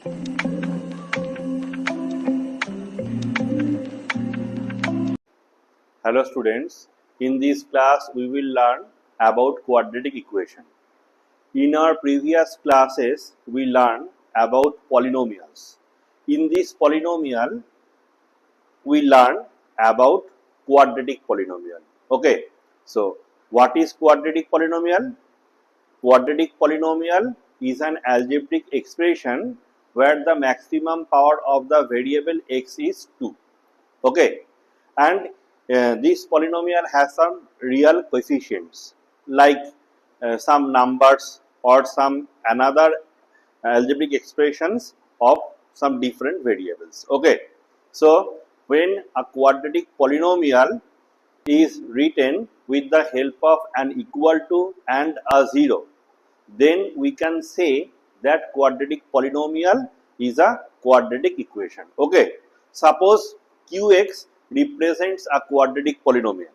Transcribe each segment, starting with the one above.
Hello students, in this class we will learn about quadratic equation. In our previous classes we learned about polynomials. In this polynomial we learn about quadratic polynomial. Okay, so what is quadratic polynomial? Quadratic polynomial is an algebraic expression where the maximum power of the variable x is 2. Okay, and this polynomial has some real coefficients like some numbers or some another algebraic expressions of some different variables. Okay, so when a quadratic polynomial is written with the help of an equal to and a 0, then we can say that quadratic polynomial is a quadratic equation. Okay, suppose qx represents a quadratic polynomial,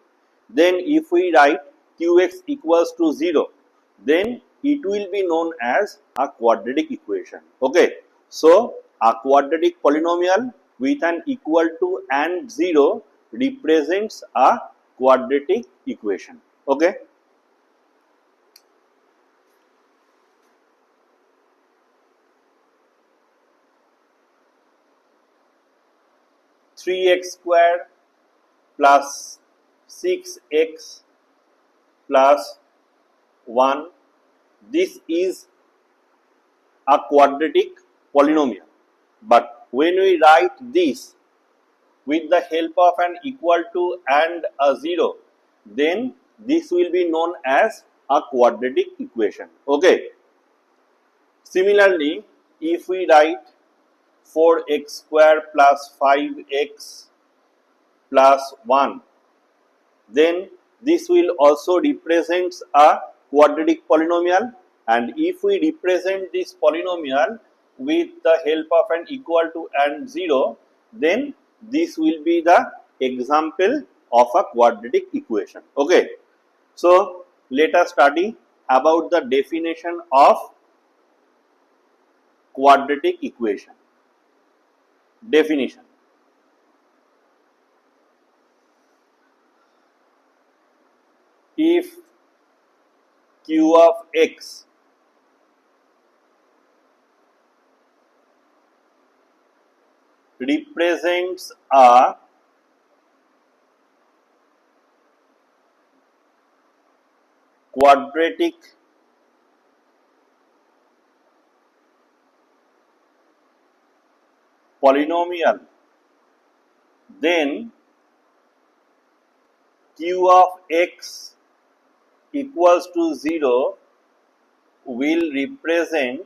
then if we write qx equals to 0, then it will be known as a quadratic equation. Okay, so a quadratic polynomial with an equal to and 0 represents a quadratic equation. Okay. 3x squared plus 6x plus 1. This is a quadratic polynomial. But when we write this with the help of an equal to and a 0, then this will be known as a quadratic equation. Okay. Similarly, if we write 4x squared plus 5x plus 1, then this will also represent a quadratic polynomial, and if we represent this polynomial with the help of an equal to and 0, then this will be the example of a quadratic equation. Okay, so let us study about the definition of quadratic equation. Definition: if q of x represents a quadratic polynomial, then q of x equals to 0 will represent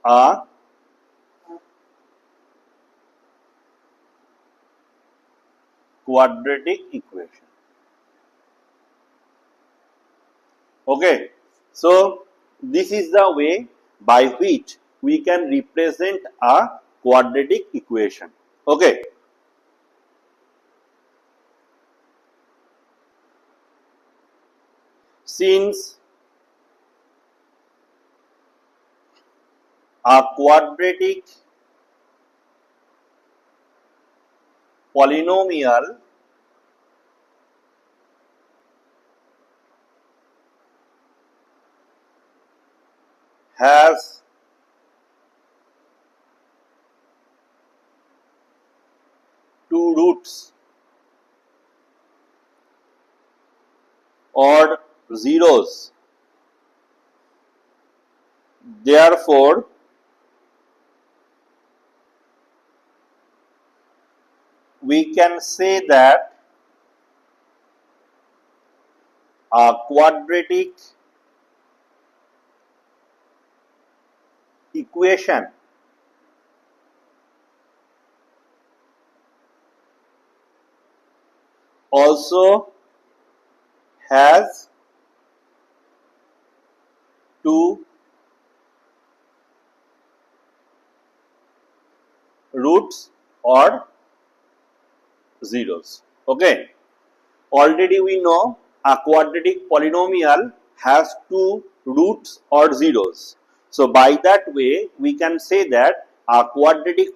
a quadratic equation. Okay, so this is the way by which we can represent a quadratic equation. Okay, since a quadratic polynomial has two roots or zeros, therefore we can say that a quadratic equation also has two roots or zeros. Okay, Already we know a quadratic polynomial has two roots or zeros. So by that way we can say that a quadratic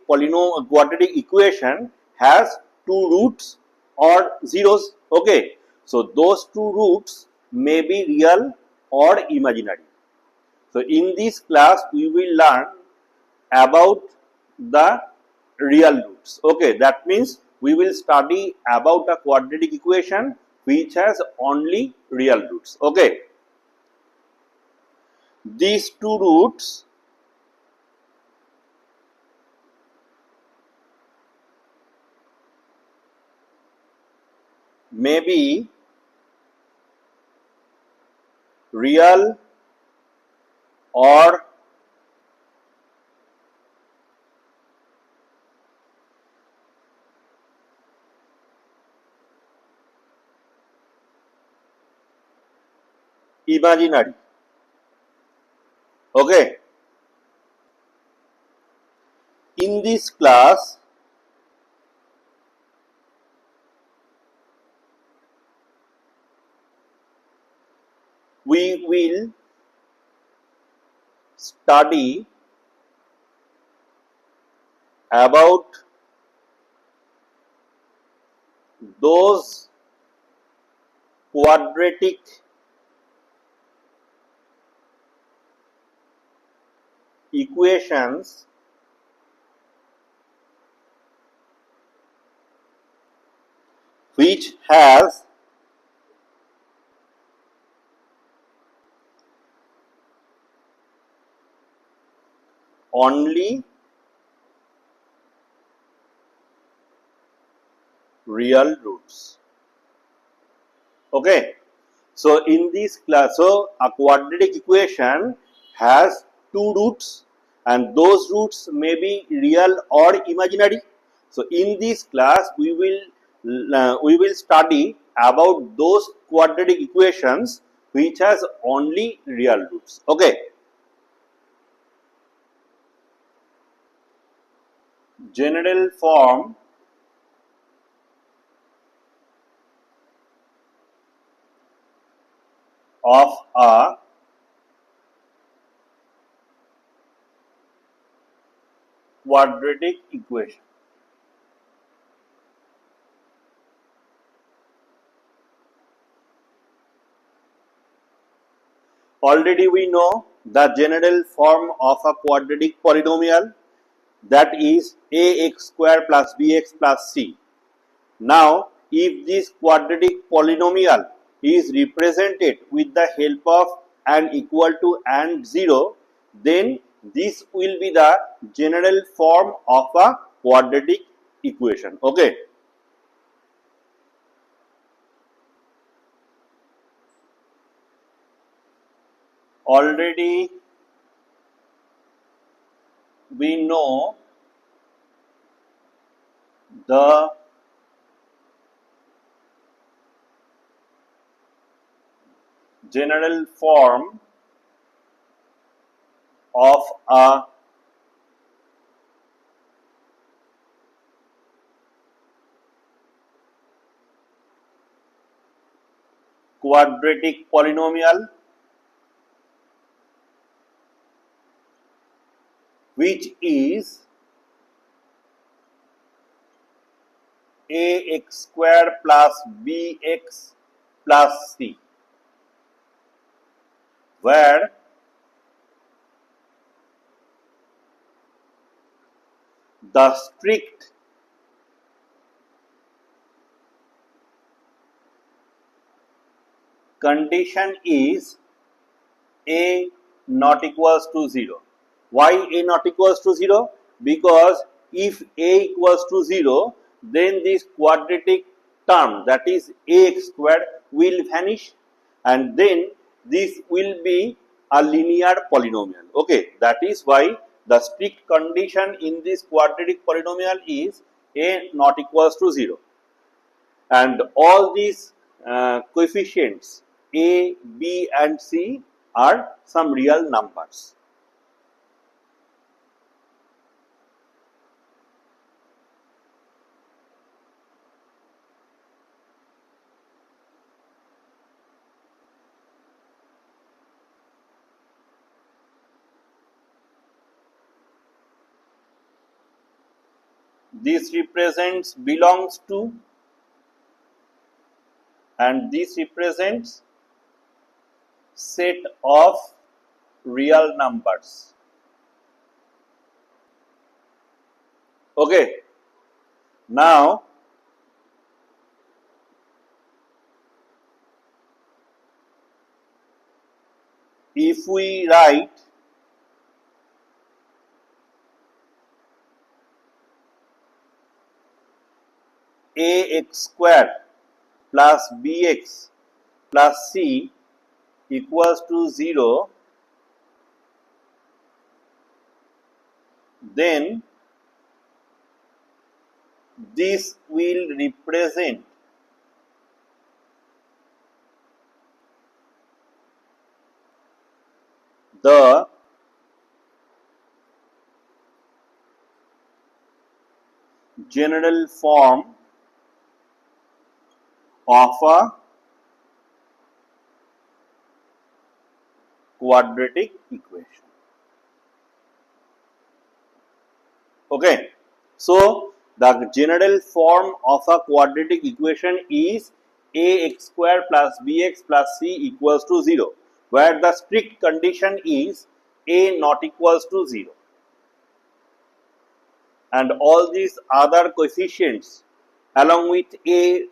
equation has two roots or zeros. Okay. So those two roots may be real or imaginary. So in this class we will learn about the real roots. Okay, that means we will study about a quadratic equation which has only real roots. Okay, these two roots may be real or imaginary. Okay, in this class we will study about those quadratic equations which has only real roots. Okay, so in this class, so a quadratic equation has two roots and those roots may be real or imaginary. So in this class we will study about those quadratic equations which has only real roots. Okay, general form of a quadratic equation. Already we know the general form of a quadratic polynomial, that is ax square plus bx plus c. Now, if this quadratic polynomial is represented with the help of an equal to and 0, then this will be the general form of a quadratic equation. Okay. Already we know the general form of a quadratic polynomial, which is ax square plus bx plus c, where the strict condition is a not equals to 0. Why a not equals to 0? Because if a equals to 0, then this quadratic term, that is ax squared, will vanish and then this will be a linear polynomial. Okay, that is why the strict condition in this quadratic polynomial is a not equals to 0. And all these coefficients a, b and c are some real numbers. this represents belongs to, and this represents set of real numbers. Okay, now if we write ax square plus bx plus c equals to 0, then this will represent the general form of a quadratic equation. Okay, so the general form of a quadratic equation is ax square plus bx plus c equals to 0, where the strict condition is a not equals to 0, and all these other coefficients along with a,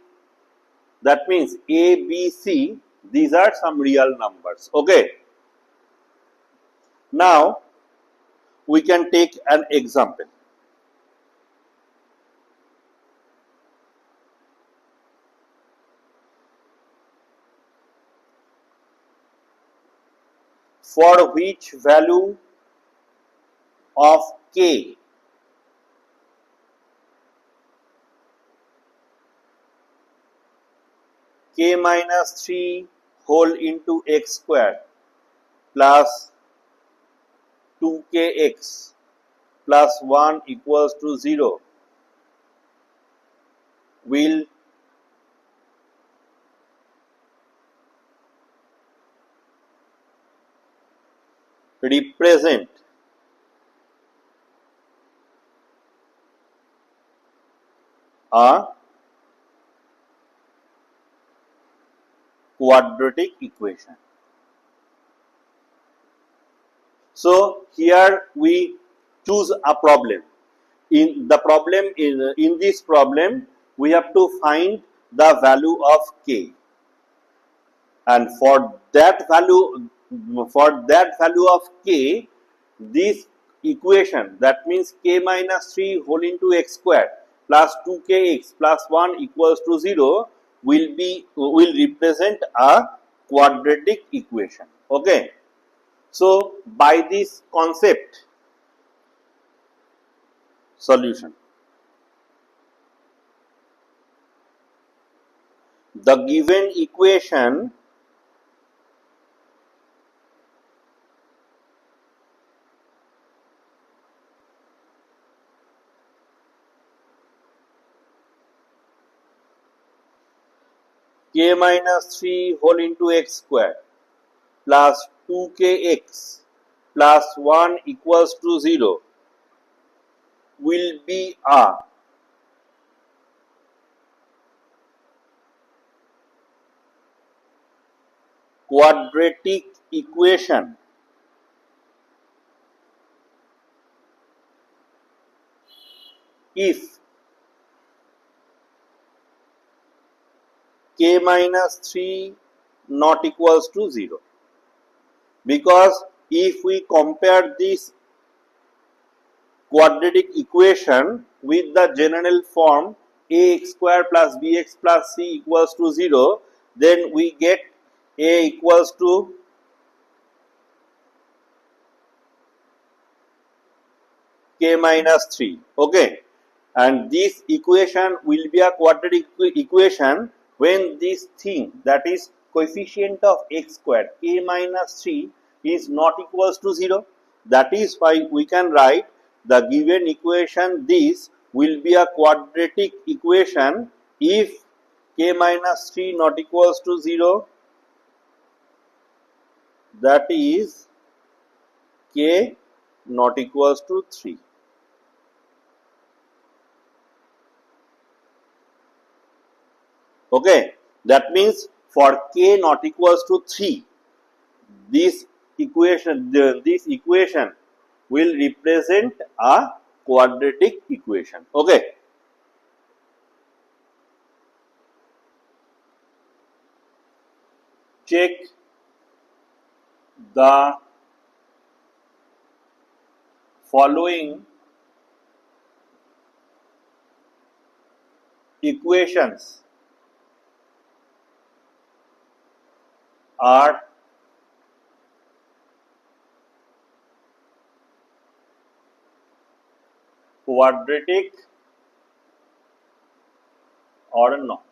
that means a, b, c, these are some real numbers. Okay, now we can take an example. For which value of k minus 3 whole into x square plus 2kx plus 1 equals to 0 will represent a quadratic equation. So here we choose a problem. In this problem we have to find the value of k, and for that value of k, this equation, that means k minus 3 whole into x square plus 2kx plus 1 equals to 0 will represent a quadratic equation. Okay, so by this concept, solution, the given equation k minus 3 whole into x square plus 2kx plus 1 equals to 0 will be a quadratic equation if k minus 3 not equals to 0, because if we compare this quadratic equation with the general form ax square plus bx plus c equals to 0, then we get a equals to k minus 3. Okay, and this equation will be a quadratic equation when this thing, that is coefficient of x square k minus 3 is not equals to 0. That is why we can write the given equation, this will be a quadratic equation if k minus 3 not equals to 0, that is k not equals to 3. Okay, that means for k not equals to 3, this equation will represent a quadratic equation. Okay, check the following equations are quadratic or not.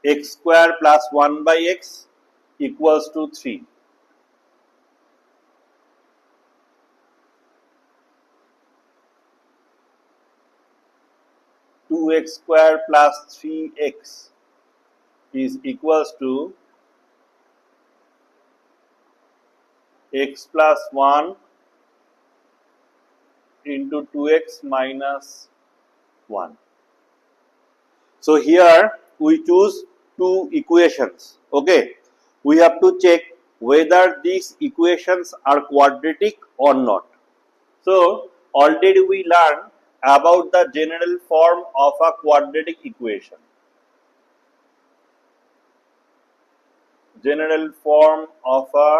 X square plus 1 by x equals to 3. 2x square plus 3x is equals to x plus 1 into 2x minus 1. So here we choose two equations. Okay, we have to check whether these equations are quadratic or not. So already we learned about the general form of a quadratic equation. General form of a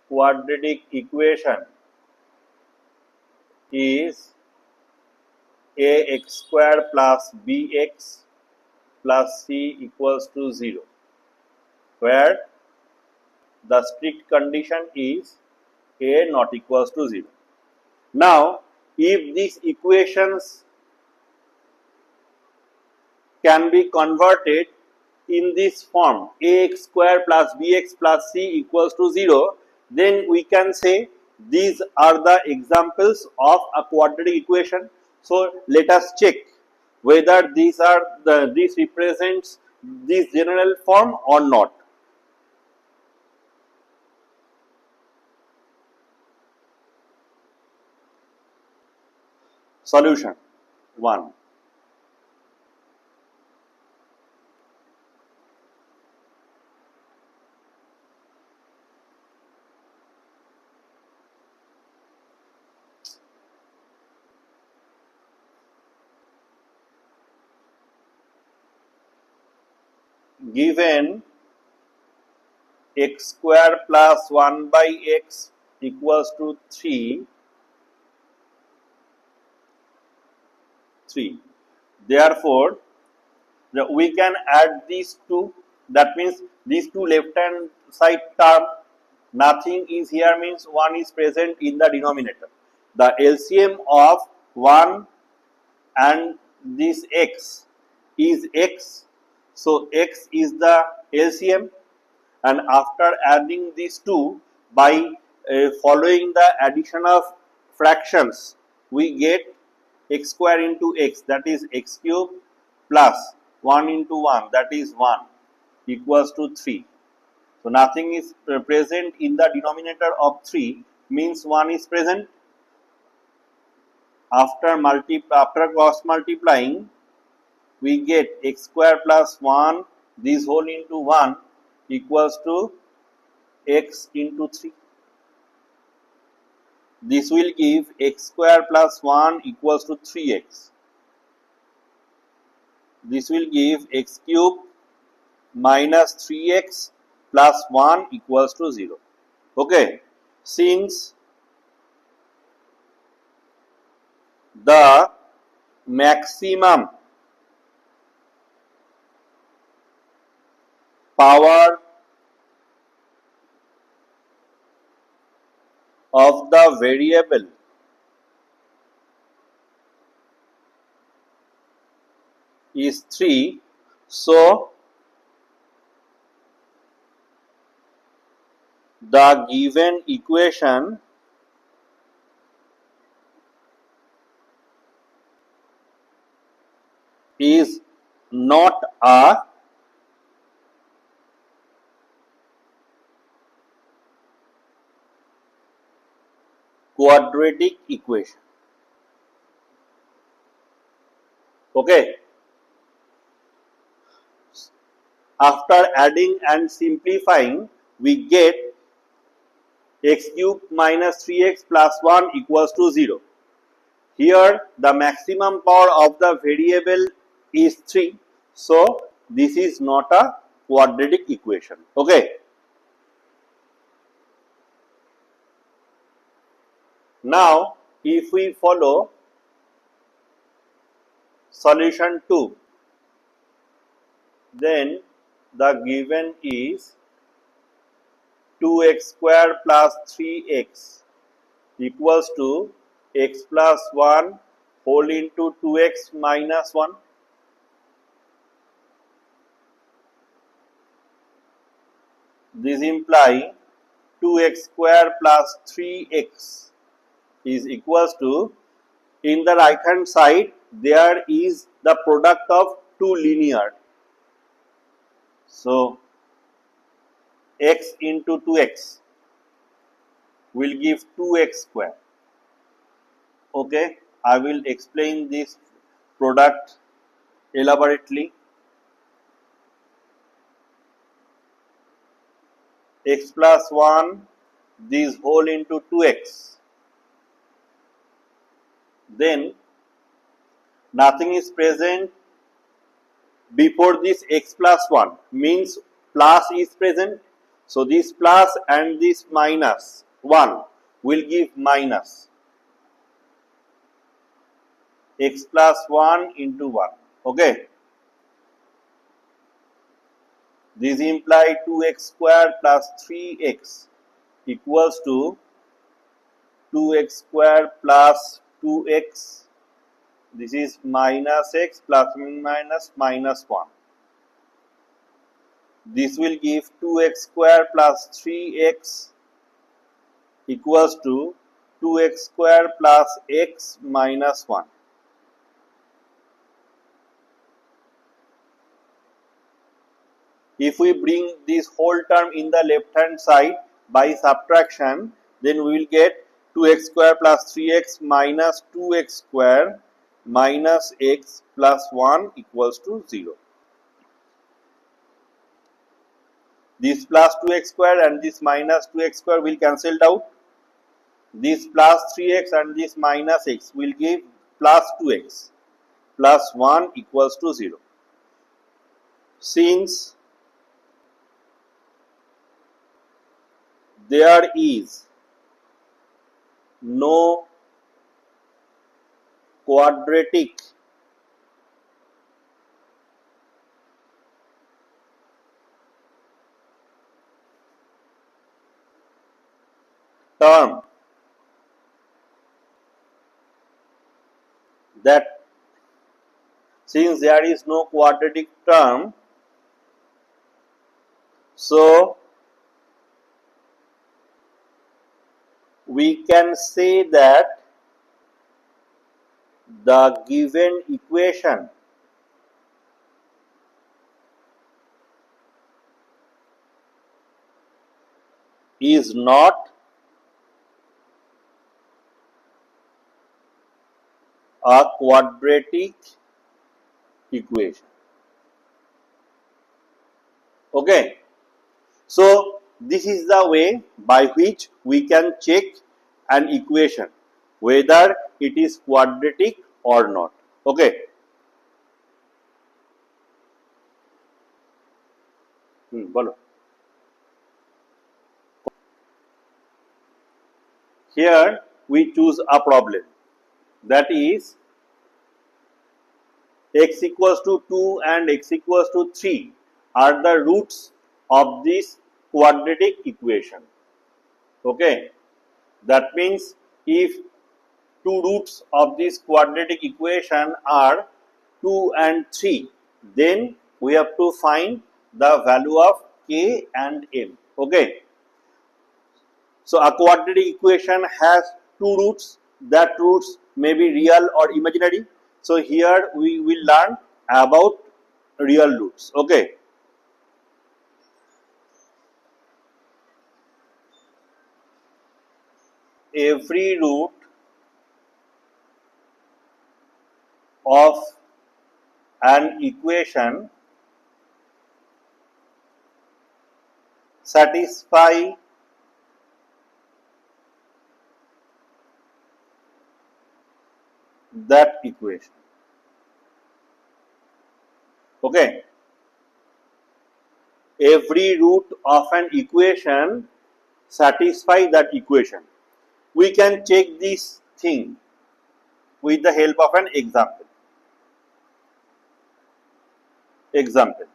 quadratic equation is ax square plus bx plus c equals to 0, where the strict condition is a not equals to 0. Now, if these equations can be converted in this form, ax square plus bx plus c equals to 0, then we can say these are the examples of a quadratic equation. So let us check whether this represents this general form or not. Solution 1. Given x square plus 1 by x equals to 3, therefore we can add these two. That means these two left hand side term, nothing is here, means 1 is present in the denominator. The LCM of 1 and this x is x, so x is the LCM, and after adding these two by following the addition of fractions, we get x square into x, that is x cube, plus 1 into 1, that is 1, equals to 3. So nothing is present in the denominator of 3, means 1 is present. After cross multiplying, we get x square plus 1, this whole into 1 equals to x into 3. This will give x square plus 1 equals to 3x. This will give x cube minus 3x plus 1 equals to 0. Okay, since the maximum power of the variable is 3, so the given equation is not a quadratic equation. Okay. After adding and simplifying, we get x cube minus 3x plus 1 equals to 0. Here the maximum power of the variable is 3. So this is not a quadratic equation. Okay. Now if we follow solution 2, then the given is 2x square plus 3x equals to x plus 1 whole into 2x minus 1. This implies 2x square plus 3x is equals to, in the right hand side there is the product of two linear. So x into 2x will give 2x square. Okay, I will explain this product elaborately. X plus 1 this whole into 2x, then nothing is present before this x plus 1, means plus is present. So this plus and this minus 1 will give minus x plus 1 into 1. Okay, this implies 2x square plus 3x equals to 2x square plus 2x. This is minus x plus minus minus 1. This will give 2x square plus 3x equals to 2x square plus x minus 1. If we bring this whole term in the left hand side by subtraction, then we will get 2x square plus 3x minus 2x square minus x plus 1 equals to 0. This plus 2x square and this minus 2x square will cancelled out. This plus 3x and this minus x will give plus 2x plus 1 equals to 0. Since there is no quadratic term that since there is no quadratic term, so we can say that the given equation is not a quadratic equation. Okay, so this is the way by which we can check an equation whether it is quadratic or not. Okay. Bolo. Here we choose a problem, that is x equals to 2 and x equals to 3 are the roots of this quadratic equation. Okay, that means if two roots of this quadratic equation are 2 and 3, then we have to find the value of k and m. Okay, so a quadratic equation has two roots. That roots may be real or imaginary. So here we will learn about real roots. Okay. every root of an equation satisfy that equation. Okay, every root of an equation satisfy that equation. We can check this thing with the help of an example. Example.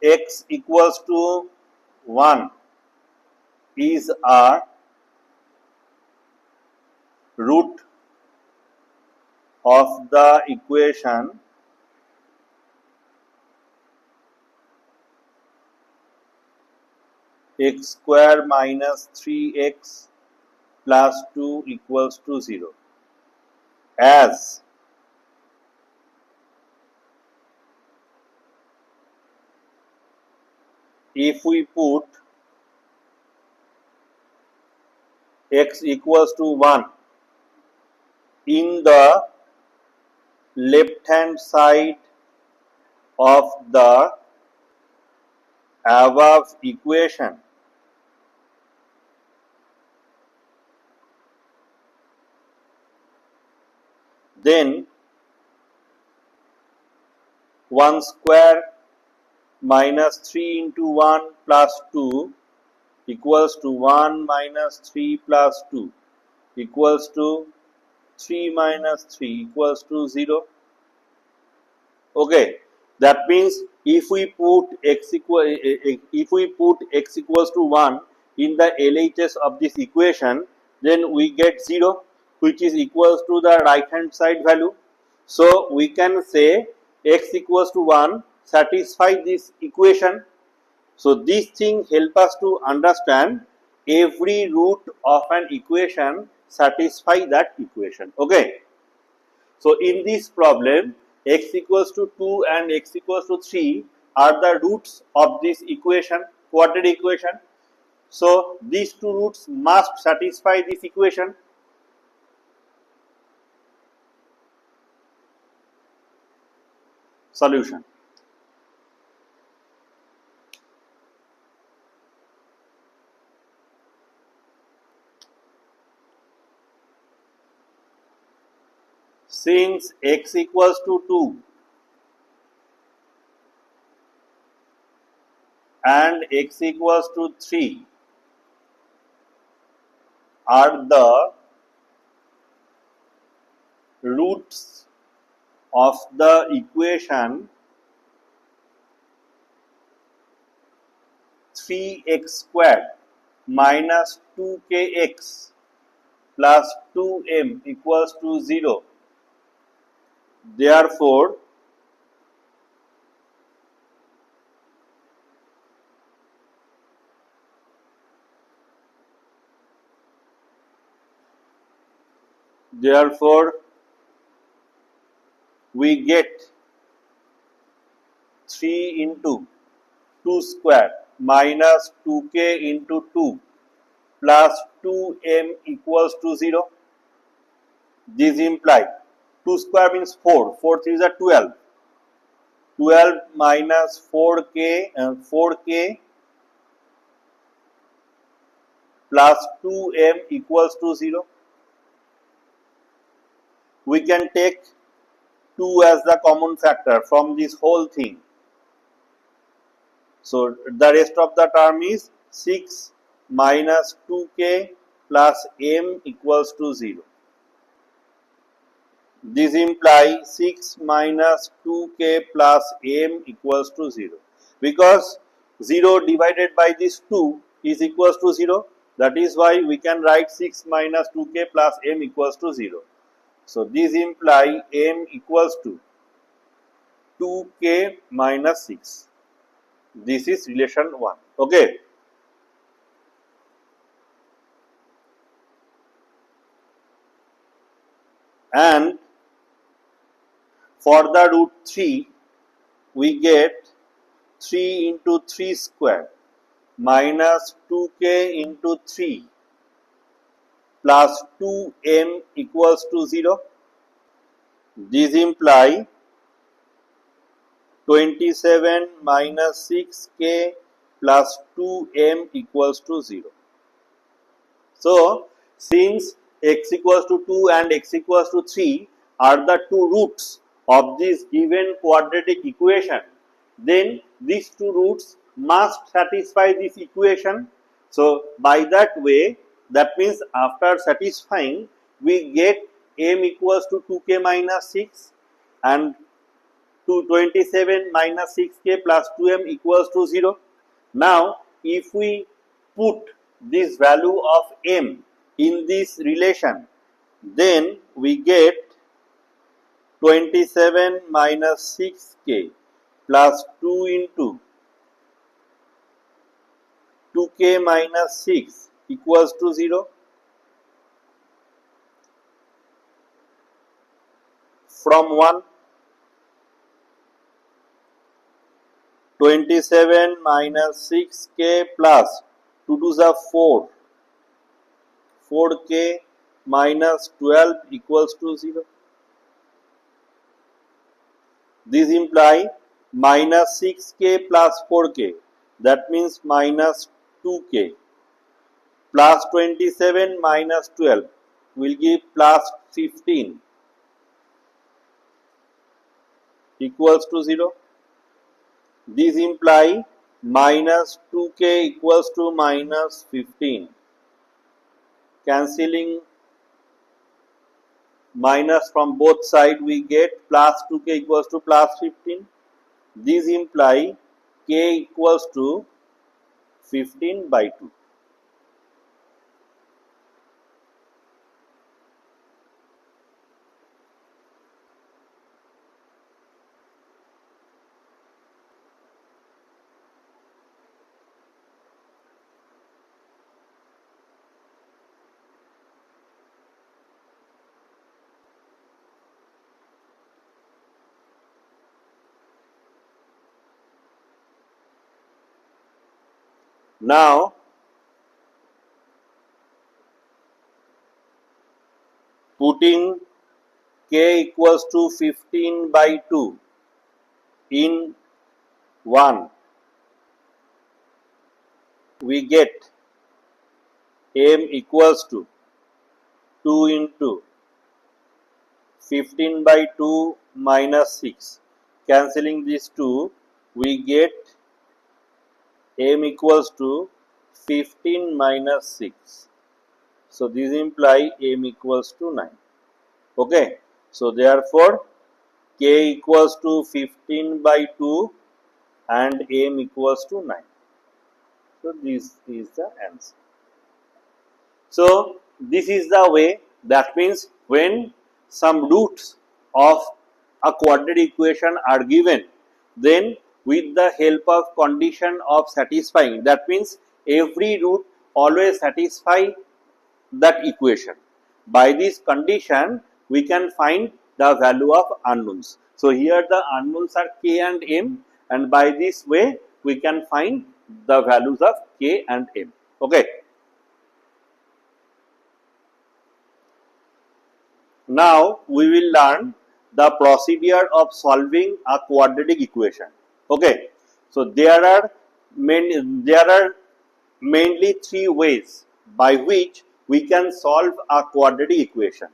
X equals to 1 is a root of the equation x square minus 3x plus 2 equals to 0. As if we put x equals to 1 in the left hand side of the above equation, then 1 square minus 3 into 1 plus 2 equals to 1 minus 3 plus 2 equals to 3 minus 3 equals to 0. Okay, that means if we put x equals to 1 in the LHS of this equation, then we get 0, which is equals to the right hand side value. So we can say x equals to 1 satisfy this equation. So this thing help us to understand every root of an equation satisfy that equation. Okay. So in this problem, x equals to 2 and x equals to 3 are the roots of this equation, quadratic equation. So these two roots must satisfy this equation. Solution. Since x equals to 2 and x equals to 3 are the roots of the equation 3x squared minus 2kx plus 2m equals to 0. Therefore, we get 3 into 2 square minus 2k into 2 plus 2m equals to 0. This implies 2 square means 4. 4 3 is a 12. 12 minus 4k plus 2m equals to 0. We can take 2 as the common factor from this whole thing. So the rest of the term is 6 minus 2k plus m equals to 0. This implies 6 minus 2k plus m equals to 0. Because 0 divided by this 2 is equals to 0. That is why we can write 6 minus 2k plus m equals to 0. So this implies m equals to 2k minus 6. This is relation 1. Okay. And for the root 3, we get 3 into 3 square minus 2k into 3 plus 2m equals to 0. This implies 27 minus 6k plus 2m equals to 0. So, since x equals to 2 and x equals to 3 are the two roots of this given quadratic equation, then these two roots must satisfy this equation. So, by that way, that means after satisfying, we get m equals to 2k minus 6 and 227 minus 6k plus 2m equals to 0. Now, if we put this value of m in this relation, then we get 27 minus 6k plus 2 into 2k minus 6 equals to 0. From 1, 27 minus 6k plus 2 to the 4, 4k minus 12 equals to 0. This implies minus 6k plus 4k, that means minus 2k, plus 27 minus 12 will give plus 15 equals to 0. This implies minus 2k equals to minus 15. Cancelling minus from both sides, we get plus 2k equals to plus 15. This implies k equals to 15 by 2. Now, putting k equals to 15 by 2 in 1, we get m equals to 2 into 15 by 2 minus 6. Cancelling these two, we get m equals to 15 minus 6. So, this implies m equals to 9. Okay. So, therefore, k equals to 15 by 2 and m equals to 9. So, this is the answer. So, this is the way, that means when some roots of a quadratic equation are given, then with the help of condition of satisfying, that means every root always satisfy that equation. By this condition, we can find the value of unknowns. So, here the unknowns are k and m, and by this way we can find the values of k and m. Okay. Now, we will learn the procedure of solving a quadratic equation. Okay. So, there are mainly three ways by which we can solve a quadratic equation.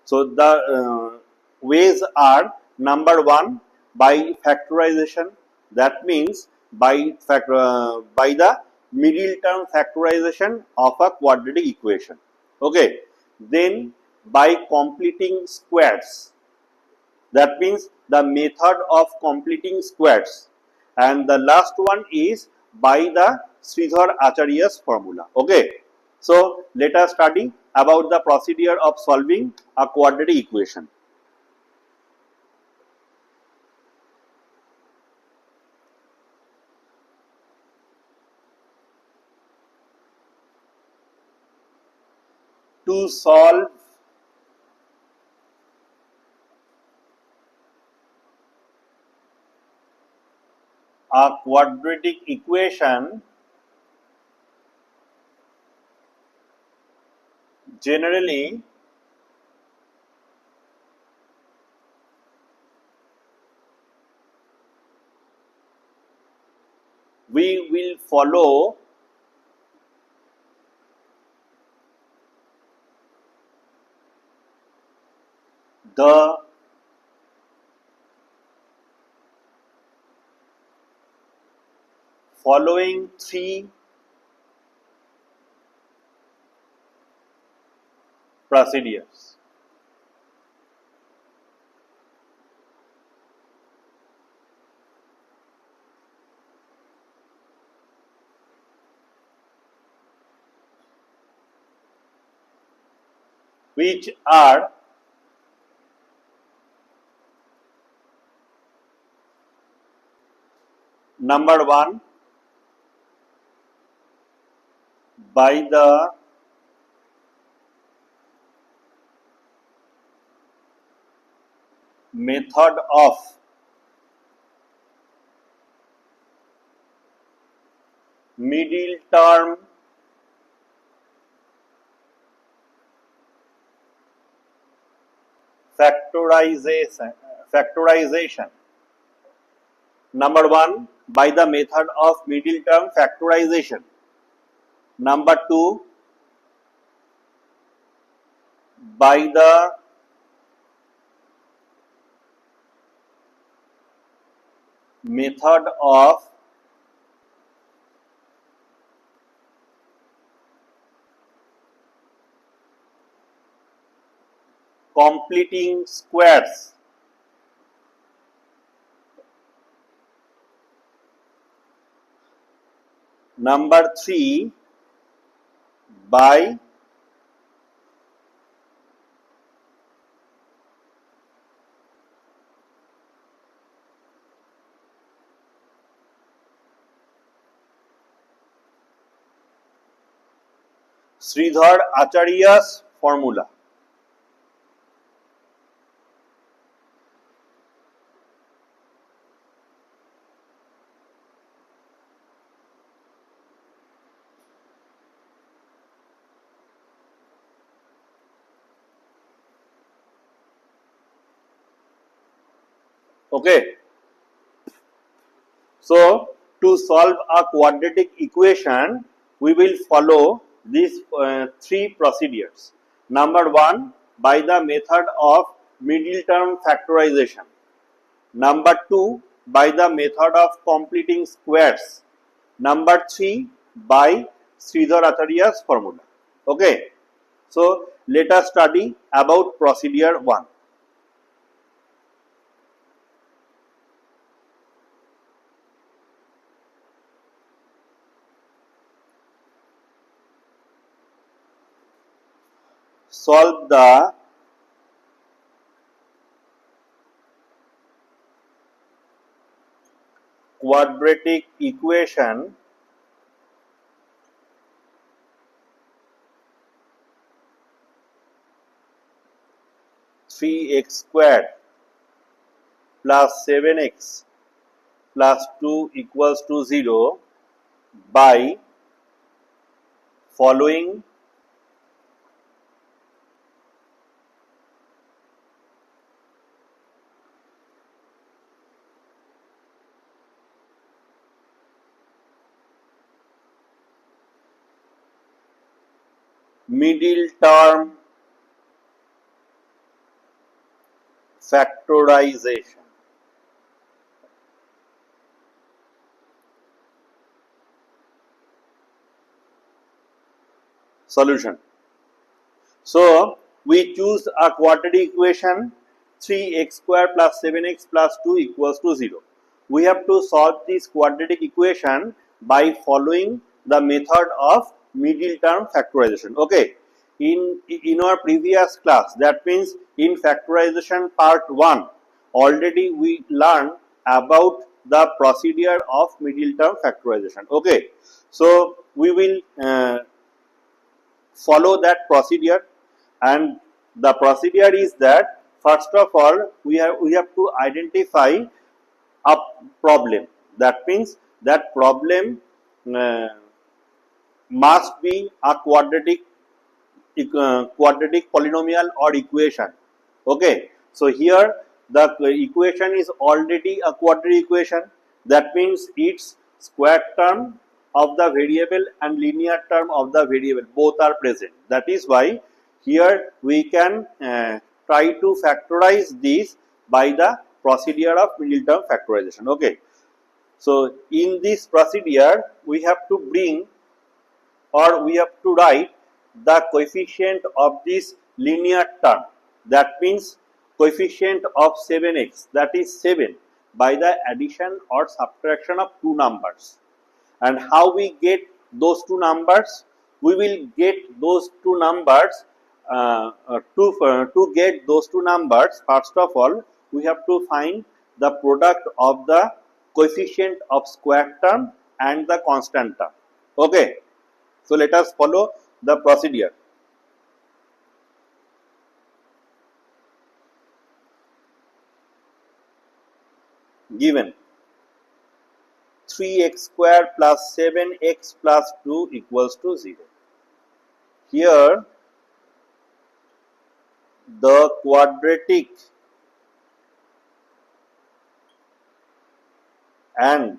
So, the ways are: number 1, by factorization, that means by the middle term factorization of a quadratic equation. Okay. Then by completing squares, that means the method of completing squares, and the last one is by the Sridhar Acharya's formula. Okay. So, let us study about the procedure of solving a quadratic equation. To solve a quadratic equation, generally we will follow the following three procedures. Which are number one, by the method of middle term factorization. Number one, by the method of middle term factorization. Number two, by the method of completing squares. Number three, by Sridhar Acharya's formula. Okay. So, to solve a quadratic equation, we will follow these three procedures. Number one, by the method of middle term factorization. Number two, by the method of completing squares. Number three, by Sridhar Acharya's formula. Okay. So, let us study about procedure 1. Solve the quadratic equation three x squared plus 7x plus 2 equals to 0 by following middle term factorization. Solution. So, we choose a quadratic equation 3x square plus 7x plus 2 equals to 0. We have to solve this quadratic equation by following the method of middle term factorization. Okay. In our previous class, that means in factorization part 1, already we learned about the procedure of middle term factorization. Okay. So, we will follow that procedure, and the procedure is that first of all we have to identify a problem. That means that problem uh, must be a quadratic polynomial or equation. Okay, so here the equation is already a quadratic equation. That means its square term of the variable and linear term of the variable both are present. That is why here we can try to factorize this by the procedure of middle term factorization. Okay, so in this procedure we have to bring, or we have to write the coefficient of this linear term. That means coefficient of 7x, that is 7, by the addition or subtraction of two numbers. And how we get those two numbers? We will get those two numbers. To get those two numbers, first of all we have to find the product of the coefficient of square term and the constant term. Okay, so let us follow the procedure. Given 3x square plus 7x plus 2 equals to 0. Here the quadratic and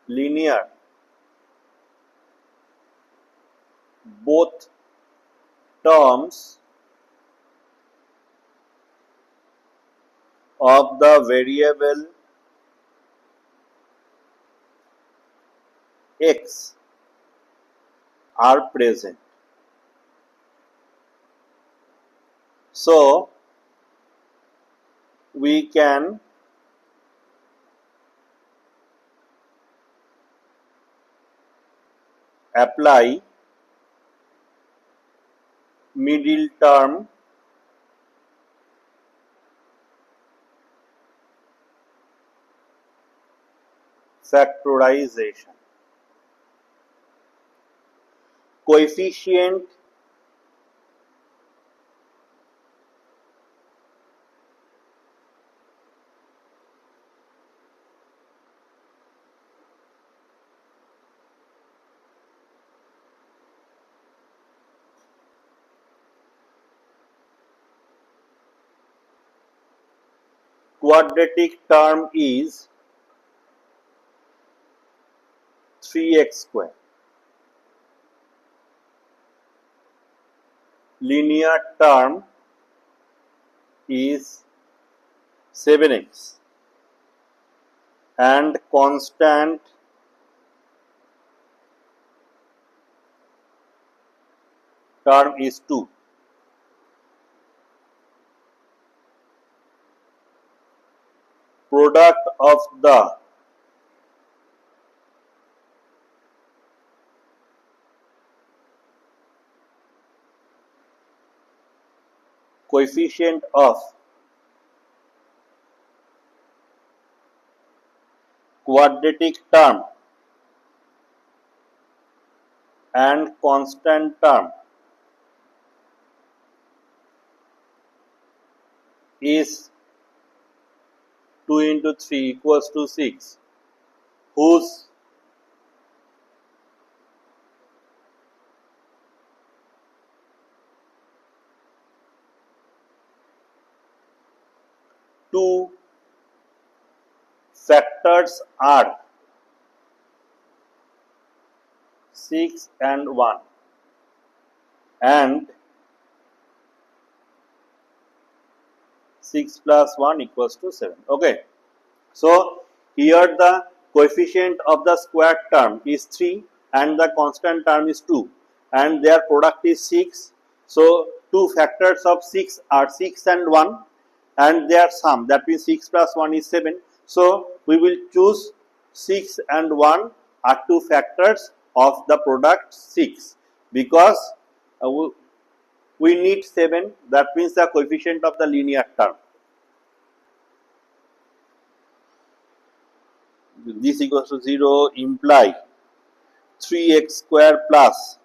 linear both terms of the variable x are present. So we can apply middle term factorization. Coefficient quadratic term is 3x square. Linear term is 7x and constant term is 2. Product of the coefficient of quadratic term and constant term is 2 into 3 equals to 6, whose two factors are 6 and 1, and 6 plus 1 equals to 7. Okay, so here the coefficient of the square term is 3 and the constant term is 2, and their product is 6. So two factors of 6 are 6 and 1, and their sum, that means 6 plus 1 is 7. So we will choose 6 and 1 are two factors of the product 6, because we need 7, that means the coefficient of the linear term. This equals to 0 imply 3x square plus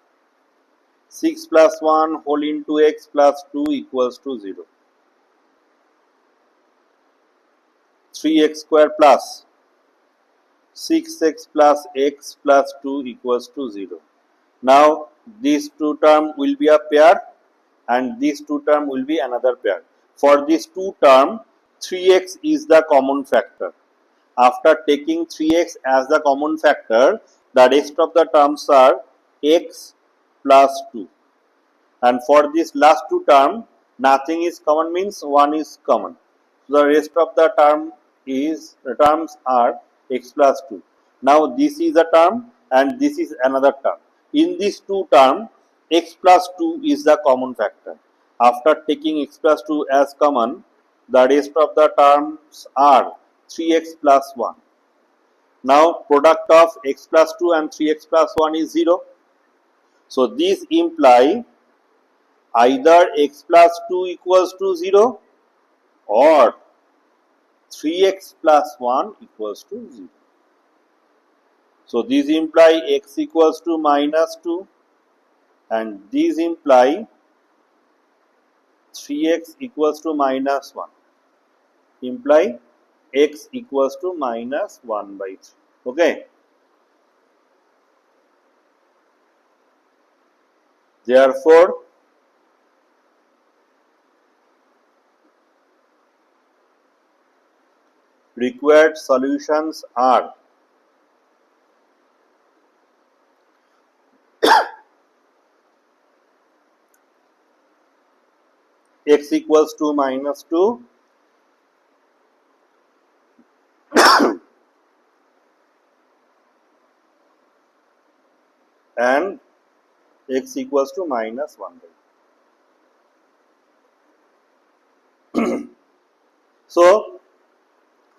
6 plus 1 whole into x plus 2 equals to 0. 3x square plus 6x plus x plus 2 equals to 0. Now these two term will be a pair and these two term will be another pair. For these two term 3x is the common factor. After taking 3x as the common factor, the rest of the terms are x plus 2. And for this last two term, nothing is common means 1 is common. So the rest of the terms are x plus 2. Now this is a term and this is another term. In these two terms, x plus 2 is the common factor. After taking x plus 2 as common, the rest of the terms are 3x plus 1. Now product of x plus 2 and 3x plus 1 is 0. So these imply either x plus 2 equals to 0 or 3x plus 1 equals to 0. So these imply x equals to minus 2 and these imply 3x equals to minus 1. Imply x equals to minus 1 by 3. Okay. Therefore, required solutions are x equals to minus 2 and x equals to minus 1 by 2. So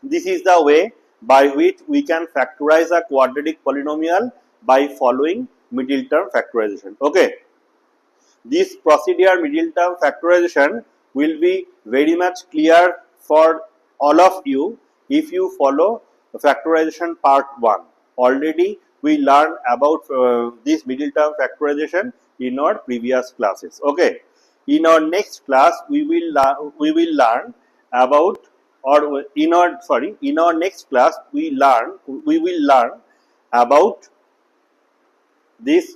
this is the way by which we can factorize a quadratic polynomial by following middle term factorization. Okay. This procedure middle term factorization will be very much clear for all of you if you follow factorization part 1. Already we learned about this middle term factorization in our previous classes. Okay. In our next class we will learn about in our next class we will learn about this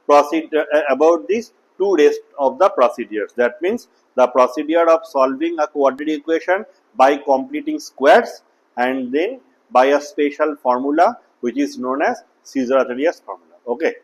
procedure about these two rest of the procedures. That means the procedure of solving a quadratic equation by completing squares and then by a special formula which is known as Caesar-Arrhenius formula. Okay.